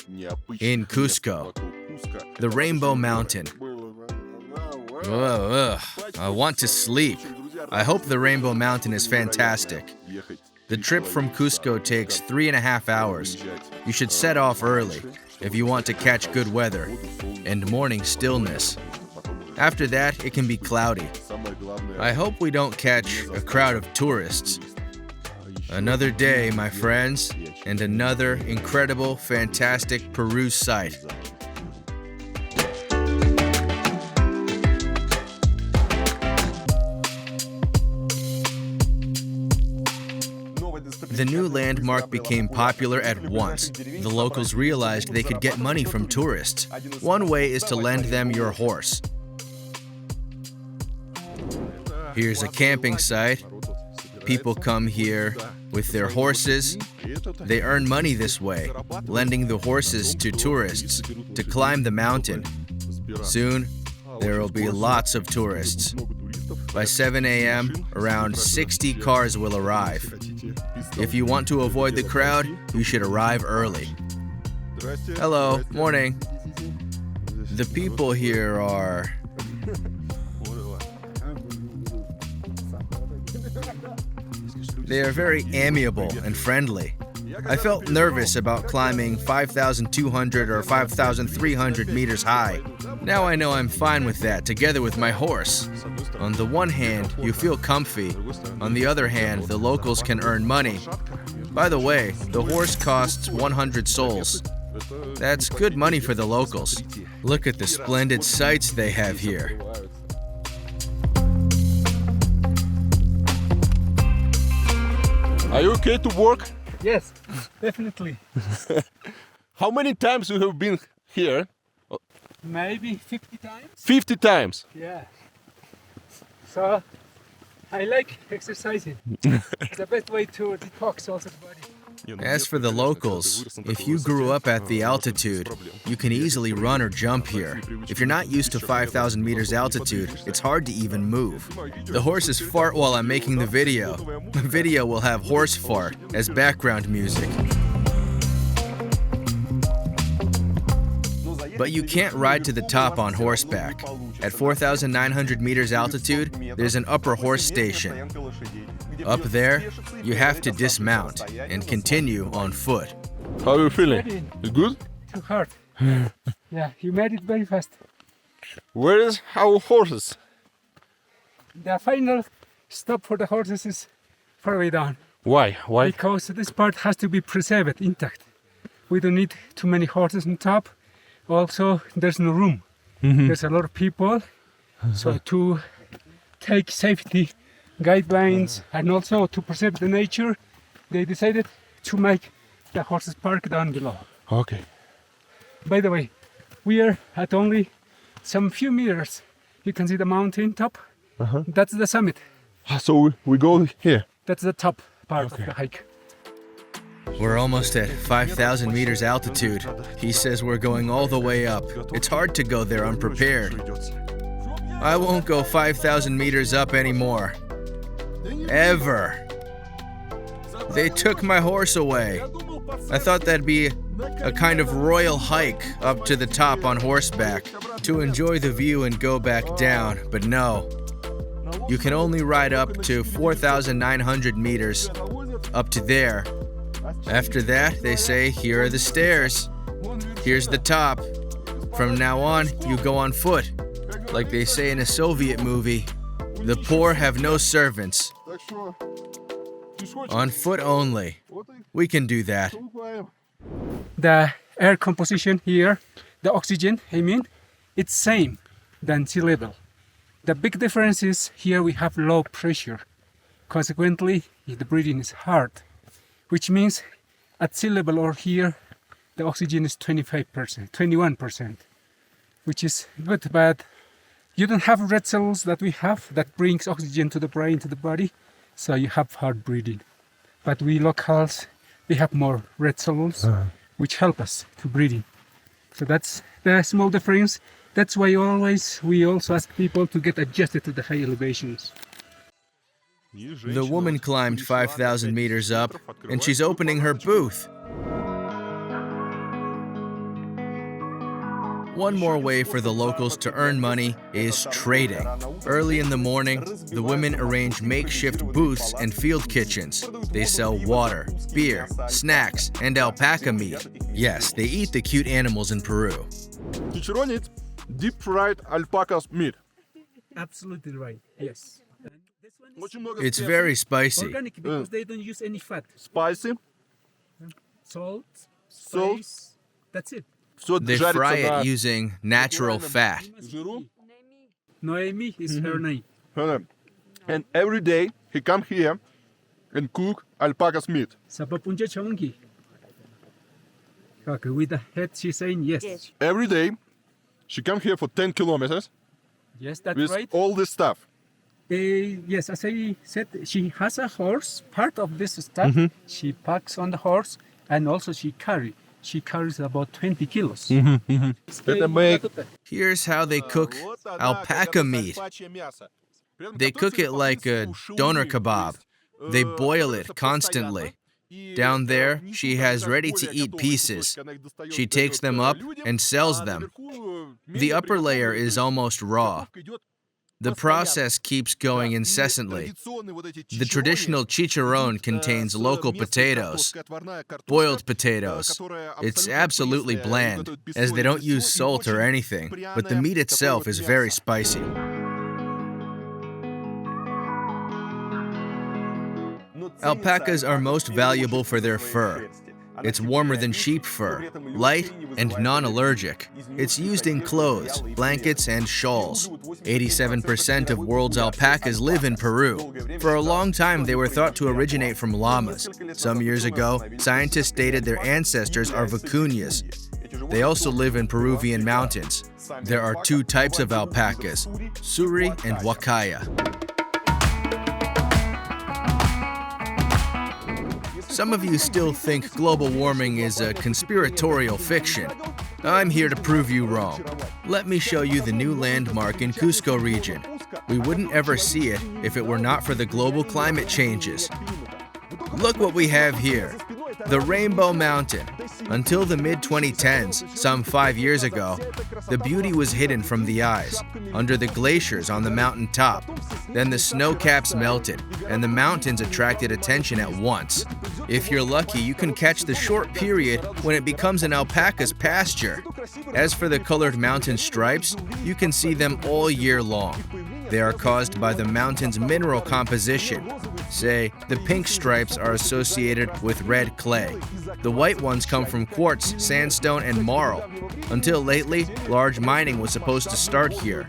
in Cusco, the Rainbow Mountain. I want to sleep. I hope the Rainbow Mountain is fantastic. The trip from Cusco takes 3.5 hours. You should set off early if you want to catch good weather and morning stillness. After that, it can be cloudy. I hope we don't catch a crowd of tourists. Another day, my friends, and another incredible, fantastic Peru sight. The new landmark became popular at once. The locals realized they could get money from tourists. One way is to lend them your horse. Here's a camping site. People come here with their horses. They earn money this way, lending the horses to tourists to climb the mountain. Soon, there will be lots of tourists. By 7 a.m., around 60 cars will arrive. If you want to avoid the crowd, you should arrive early. Hello, morning. The people here are... They are very amiable and friendly. I felt nervous about climbing 5,200 or 5,300 meters high. Now I know I'm fine with that, together with my horse. On the one hand, you feel comfy. On the other hand, the locals can earn money. By the way, the horse costs 100 sols. That's good money for the locals. Look at the splendid sights they have here. Are you okay to work? Yes, definitely. How many times you have been here? Maybe 50 times? 50 times. Yeah. So, I like exercising. It's the best way to detox also the body. As for the locals, if you grew up at the altitude, you can easily run or jump here. If you're not used to 5,000 meters altitude, it's hard to even move. The horses fart while I'm making the video. The video will have horse fart as background music. But you can't ride to the top on horseback. At 4,900 meters altitude, there's an upper horse station. Up there, you have to dismount and continue on foot. How are you feeling? It's good? Too hard. Yeah, you made it very fast. Where is our horses? The final stop for the horses is far away down. Why? Why? Because this part has to be preserved intact. We don't need too many horses on top. Also, there's no room. There's a lot of people. So to take safety guidelines and also to preserve the nature, they decided to make the horses park down below. Okay. By the way, we are at only some few meters. You can see the mountain top. That's the summit. So we go here. That's the top part of the hike. We're almost at 5,000 meters altitude. He says we're going all the way up. It's hard to go there unprepared. I won't go 5,000 meters up anymore. Ever. They took my horse away. I thought that'd be a kind of royal hike up to the top on horseback to enjoy the view and go back down, but no. You can only ride up to 4,900 meters, up to there. After that, they say, here are the stairs. Here's the top. From now on, you go on foot. Like they say in a Soviet movie, the poor have no servants. On foot only. We can do that. The air composition here, the oxygen, it's same than sea level. The big difference is here we have low pressure. Consequently, the breathing is hard, which means at sea level or here, the oxygen is 25%, 21%, which is good, but you don't have red cells that we have that brings oxygen to the brain, to the body, so you have hard breathing. But we locals, we have more red cells, which help us to breathing. So that's the small difference. That's why we also ask people to get adjusted to the high elevations. The woman climbed 5,000 meters up, and she's opening her booth. One more way for the locals to earn money is trading. Early in the morning, the women arrange makeshift booths and field kitchens. They sell water, beer, snacks, and alpaca meat. Yes, they eat the cute animals in Peru. Chicharron is deep fried alpaca's meat. Absolutely right. Yes. It's very spicy. Organic because they don't use any fat. Spicy. Salt, Salt. spice. That's it. Все They жарится fry на it using natural fat. жиру. Noemi is her name. And every day he come here and cook alpaca's meat. Sa papunja chongi. Okay, with the head she's saying yes. Yes. Every day she come here for 10 kilometers Yes, that's with right. all this stuff. Yes, as I said, she has a horse. Part of this stuff she packs on the horse, and also she carries about 20 kilos. Это make Here's how they cook alpaca meat. They cook it like a doner kebab. They boil it constantly. Down there, she has ready-to-eat pieces. She takes them up and sells them. The upper layer is almost raw. The process keeps going incessantly. The traditional chicharron contains local potatoes, boiled potatoes. It's absolutely bland, as they don't use salt or anything, but the meat itself is very spicy. Alpacas are most valuable for their fur. It's warmer than sheep fur, light and non-allergic. It's used in clothes, blankets, and shawls. 87% of world's alpacas live in Peru. For a long time, they were thought to originate from llamas. Some years ago, scientists stated their ancestors are vicuñas. They also live in Peruvian mountains. There are two types of alpacas, Suri and Huacaya. Some of you still think global warming is a conspiratorial fiction. I'm here to prove you wrong. Let me show you the new landmark in Cusco region. We wouldn't ever see it if it were not for the global climate changes. Look what we have here. The Rainbow Mountain. Until the mid-2010s, some 5 years ago, the beauty was hidden from the eyes, under the glaciers on the mountain top. Then the snow caps melted, and the mountains attracted attention at once. If you're lucky, you can catch the short period when it becomes an alpaca's pasture. As for the colored mountain stripes, you can see them all year long. They are caused by the mountain's mineral composition. Say, the pink stripes are associated with red clay. The white ones come from quartz, sandstone, and marl. Until lately, large mining was supposed to start here.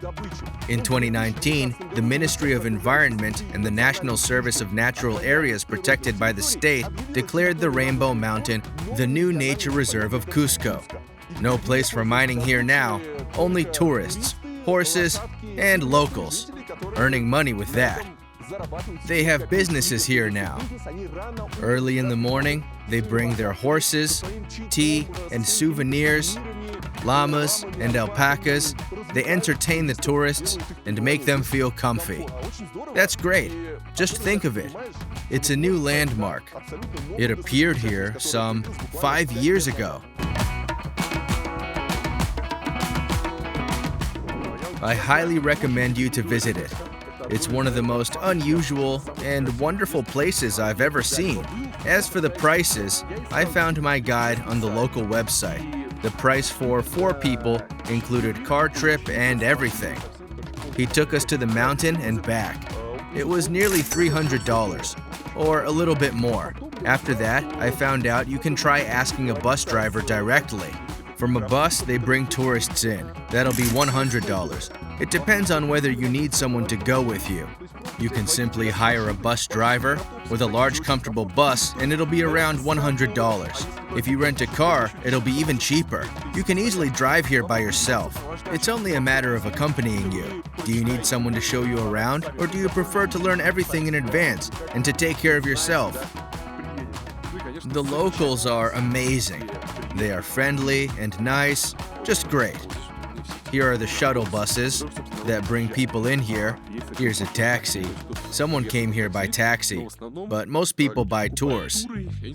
In 2019, the Ministry of Environment and the National Service of Natural Areas Protected by the state declared the Rainbow Mountain the new nature reserve of Cusco. No place for mining here now, only tourists, horses, and locals, earning money with that. They have businesses here now. Early in the morning, they bring their horses, tea, and souvenirs, llamas, and alpacas. They entertain the tourists and make them feel comfy. That's great. Just think of it. It's a new landmark. It appeared here some 5 years ago. I highly recommend you to visit it. It's one of the most unusual and wonderful places I've ever seen. As for the prices, I found my guide on the local website. The price for 4 people included car trip and everything. He took us to the mountain and back. It was nearly $300, or a little bit more. After that, I found out you can try asking a bus driver directly. From a bus, they bring tourists in. That'll be $100. It depends on whether you need someone to go with you. You can simply hire a bus driver with a large comfortable bus and it'll be around $100. If you rent a car, it'll be even cheaper. You can easily drive here by yourself. It's only a matter of accompanying you. Do you need someone to show you around, or do you prefer to learn everything in advance and to take care of yourself? The locals are amazing. They are friendly and nice, just great. Here are the shuttle buses that bring people in here. Here's a taxi. Someone came here by taxi, but most people buy tours.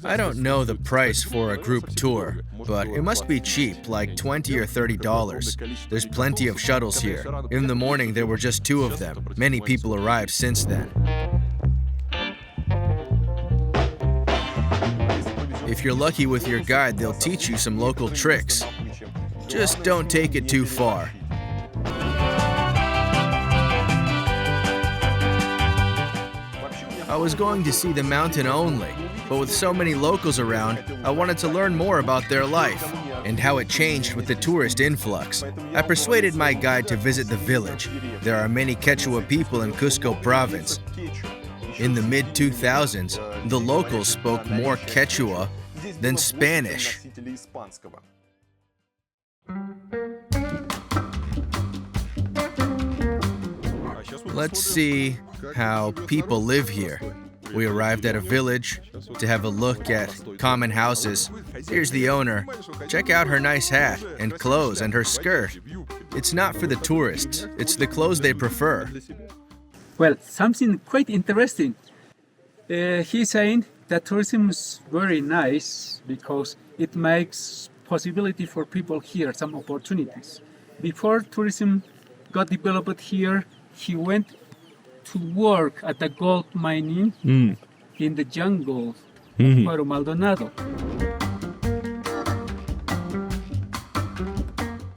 I don't know the price for a group tour, but it must be cheap, like $20 or $30. There's plenty of shuttles here. In the morning, there were just 2 of them. Many people arrived since then. If you're lucky with your guide, they'll teach you some local tricks. Just don't take it too far. I was going to see the mountain only, but with so many locals around, I wanted to learn more about their life and how it changed with the tourist influx. I persuaded my guide to visit the village. There are many Quechua people in Cusco province. In the mid-2000s, the locals spoke more Quechua than Spanish. Let's see how people live here. We arrived at a village to have a look at common houses. Here's the owner. Check out her nice hat and clothes and her skirt. It's not for the tourists. It's the clothes they prefer. Well, something quite interesting. He's saying that tourism is very nice because it makes possibility for people here, some opportunities. Before tourism got developed here, he went to work at the gold mining in the jungle of Puerto Maldonado.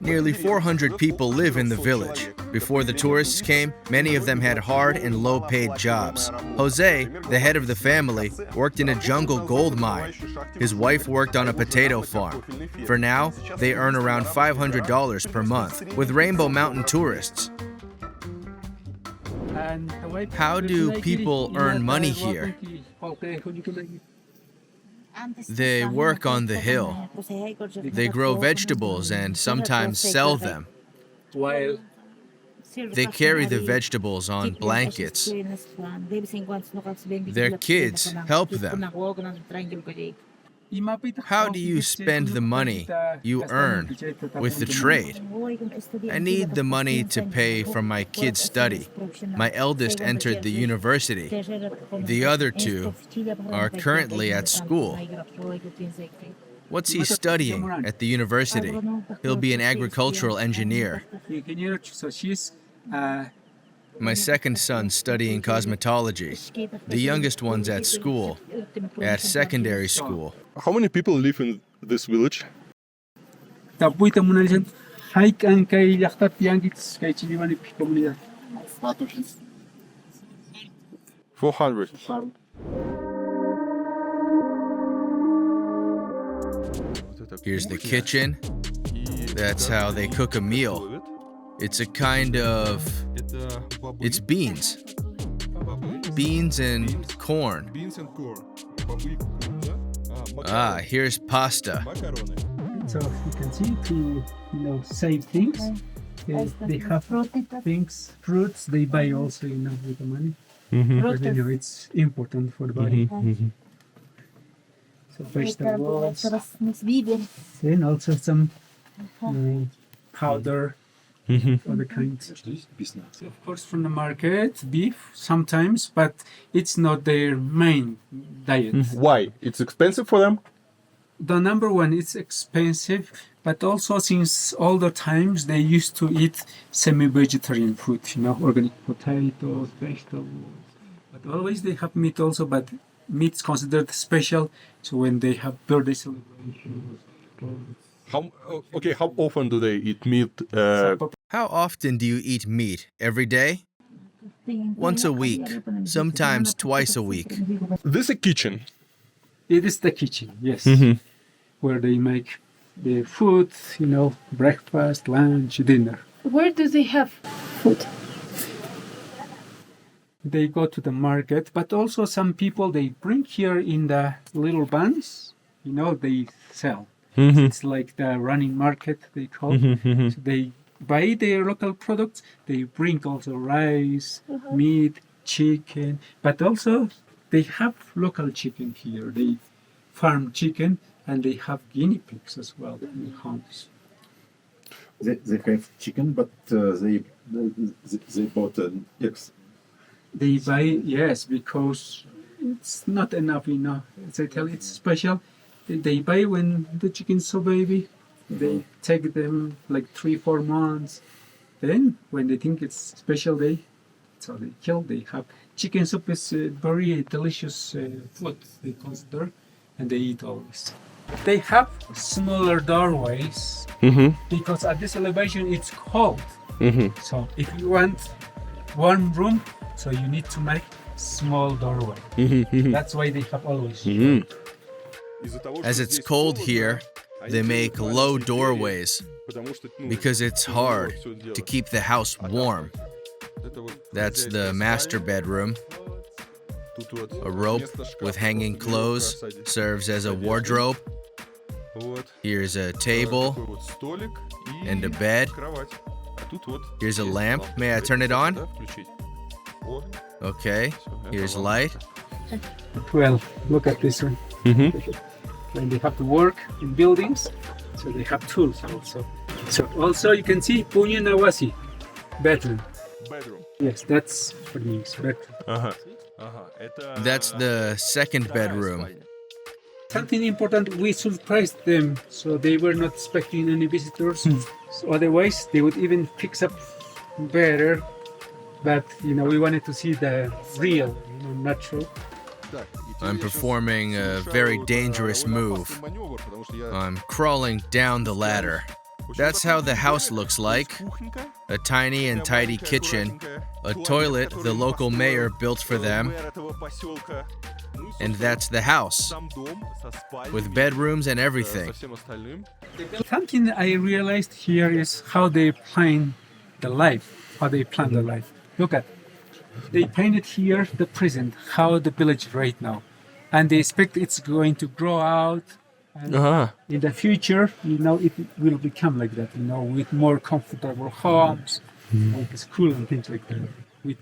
Nearly 400 people live in the village. Before the tourists came, many of them had hard and low-paid jobs. Jose, the head of the family, worked in a jungle gold mine. His wife worked on a potato farm. For now, they earn around $500 per month with Rainbow Mountain tourists. How do people earn money here? They work on the hill. They grow vegetables and sometimes sell them. While They carry the vegetables on blankets. Their kids help them. How do you spend the money you earn with the trade? I need the money to pay for my kids' study. My eldest entered the university. The other 2 are currently at school. What's he studying at the university? He'll be an agricultural engineer. So she's My second son's studying cosmetology. The youngest one's at school, at secondary school. How many people live in this village? 400. Here's the kitchen. That's how they cook a meal. It's a kind of... it's beans. Beans and corn. Ah, here's pasta. So you can see to save things. They have things, fruits. They buy also with the money. Because it's important for the body. So vegetables, and also some powder, other kinds. Of course, from the market, beef sometimes, but it's not their main diet. Why? It's expensive for them? The number one, it's expensive, but also since all the times they used to eat semi-vegetarian food, organic potatoes, vegetables. But always they have meat also, but meat's considered special. So when they have birthday celebrations. How often do they eat meat? How often do you eat meat? Every day? Once a week, sometimes twice a week. This is a kitchen. It is the kitchen, yes, where they make the food, breakfast, lunch, dinner. Where do they have food? They go to the market, but also some people, they bring here in the little vans, they sell. It's like the running market, they call it. So they buy their local products. They bring also rice, meat, chicken, but also they have local chicken here. They farm chicken and they have guinea pigs as well in homes. They have chicken, but they bought eggs. They buy, yes, because it's not enough, you know. As I tell you, it's special. They buy when the chickens so baby. They take them like 3-4 months. Then when they think it's special day, so they kill. They have chicken soup is very delicious food they consider, and they eat always. They have smaller doorways because at this elevation it's cold. So if you want one room, so you need to make small doorway. That's why they have always. As it's cold here, they make low doorways because it's hard to keep the house warm. That's the master bedroom. A rope with hanging clothes serves as a wardrobe. Here's a table and a bed. Here's a lamp. May I turn it on? Okay. Here's light. Well, look at this one. When they have to work in buildings, so they have tools also. So also you can see Punya Nawasi bedroom. Yes, that's what it means, bedroom. That's the second bedroom. Something important, we surprised them, so they were not expecting any visitors. So otherwise, they would even fix up better. But we wanted to see the real, natural. I'm performing a very dangerous move. I'm crawling down the ladder. That's how the house looks like. A tiny and tidy kitchen, a toilet the local mayor built for them, and that's the house, with bedrooms and everything. Something I realized here is how they plan the life, Look at, they painted here the present, how the village right now, and they expect it's going to grow out. And in the future, it will become like that, with more comfortable homes, like school and things like that, with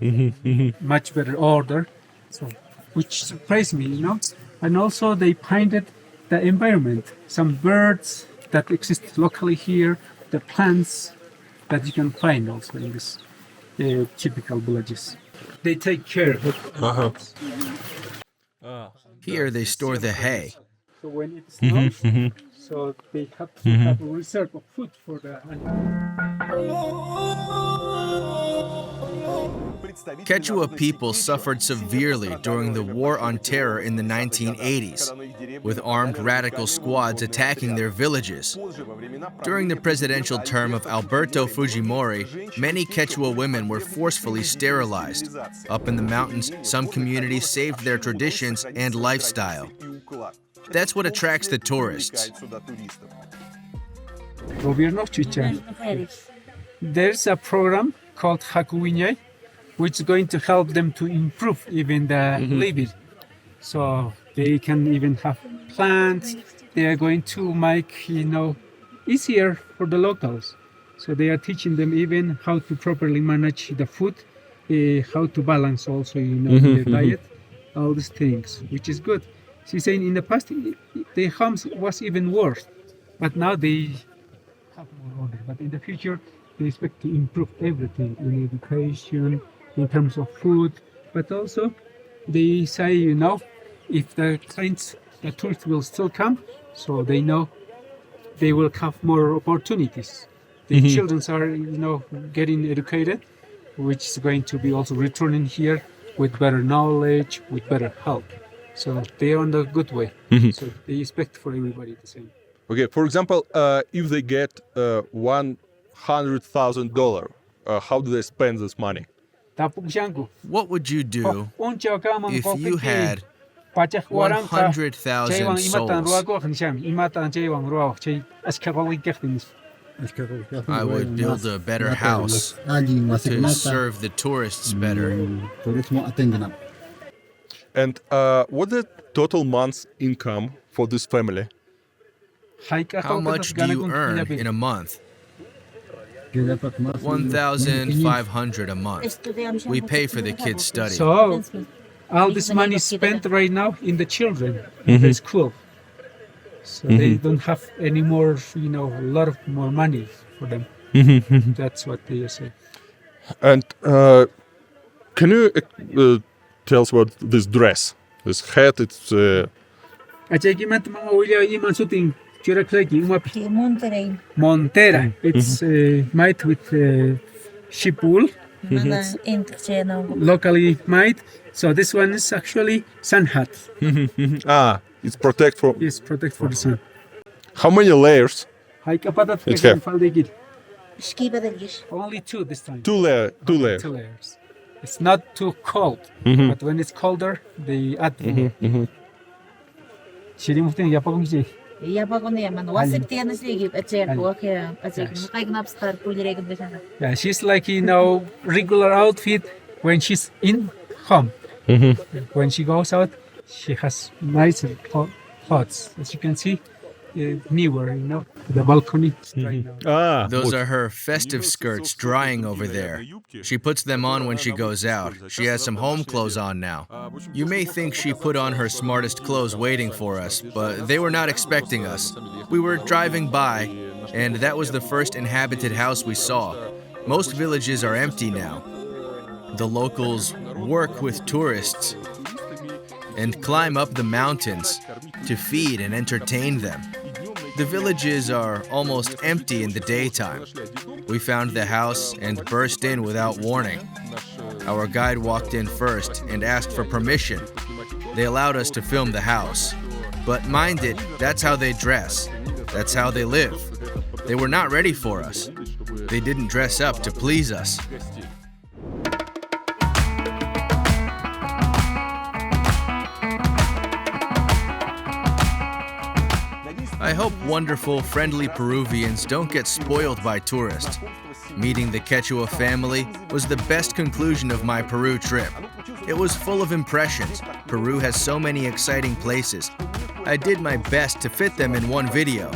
much better order. So, which surprised me, And also they painted the environment, some birds that exist locally here, the plants that you can find also in these typical villages. They take care of it. Here they store the hay. So when it snows, so they have to have a reserve of food for the animals. Quechua people suffered severely during the War on Terror in the 1980s, with armed radical squads attacking their villages. During the presidential term of Alberto Fujimori, many Quechua women were forcefully sterilized. Up in the mountains, some communities saved their traditions and lifestyle. That's what attracts the tourists. There's a program called Hakuwiñay, which is going to help them to improve even the living. So they can even have plants. They are going to make, easier for the locals. So they are teaching them even how to properly manage the food, how to balance also, their diet, all these things, which is good. She's saying in the past, their homes was even worse, but now they have more order. But in the future, they expect to improve everything in education, in terms of food, but also they say, if the tourists will still come, so they know they will have more opportunities. The children are, getting educated, which is going to be also returning here with better knowledge, with better health. So they are on the good way. So they expect for everybody the same. Okay, for example, if they get $100,000, how do they spend this money? What would you do if you had 100,000 souls? I would build a better house to serve the tourists better. And what's the total month's income for this family? How much do you earn in a month? 1,500 a month. We pay for the kids' study. So all this money is spent right now in the children, in the school. So they don't have any more, a lot of more money for them. That's what they say. And Can you tell us about this dress? This hat, it's Achagimat mga ulya iman suting chiraklagi umapi. Monterey. Montera. It's made with sheep wool, Mana intercheno. locally made. So this one is actually sun hat. it's protect from. It's protect for the sun. How many layers? Hai kapatat It's pegan have. faldegir. Skiba del gish. Only two this time. Two layers. Two layers. It's not too cold, but when it's colder, they add more. Shirimuftin yapagumji. Я погоны я ман. Васип тяны слиги. Ачер блоке. Ачер. Кайгнап стар пулерек бешана. Yeah, she's like regular outfit when she's in home. When she goes out, she has nice clothes. As you can see, newer, the balcony right now. Those are her festive skirts drying over there. She puts them on when she goes out. She has some home clothes on now. You may think she put on her smartest clothes waiting for us, but they were not expecting us. We were driving by, and that was the first inhabited house we saw. Most villages are empty now. The locals work with tourists and climb up the mountains to feed and entertain them. The villages are almost empty in the daytime. We found the house and burst in without warning. Our guide walked in first and asked for permission. They allowed us to film the house. But mind it, that's how they dress. That's how they live. They were not ready for us. They didn't dress up to please us. I hope wonderful, friendly Peruvians don't get spoiled by tourists. Meeting the Quechua family was the best conclusion of my Peru trip. It was full of impressions. Peru has so many exciting places. I did my best to fit them in one video.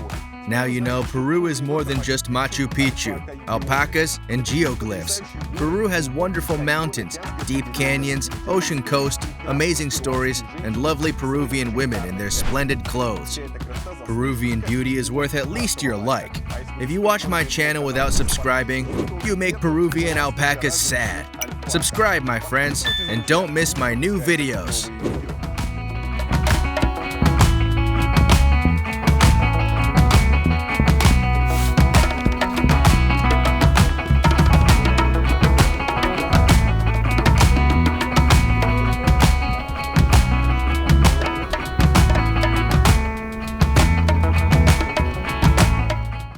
Now you know Peru is more than just Machu Picchu, alpacas, and geoglyphs. Peru has wonderful mountains, deep canyons, ocean coast, amazing stories, and lovely Peruvian women in their splendid clothes. Peruvian beauty is worth at least your like. If you watch my channel without subscribing, you make Peruvian alpacas sad. Subscribe, my friends, and don't miss my new videos.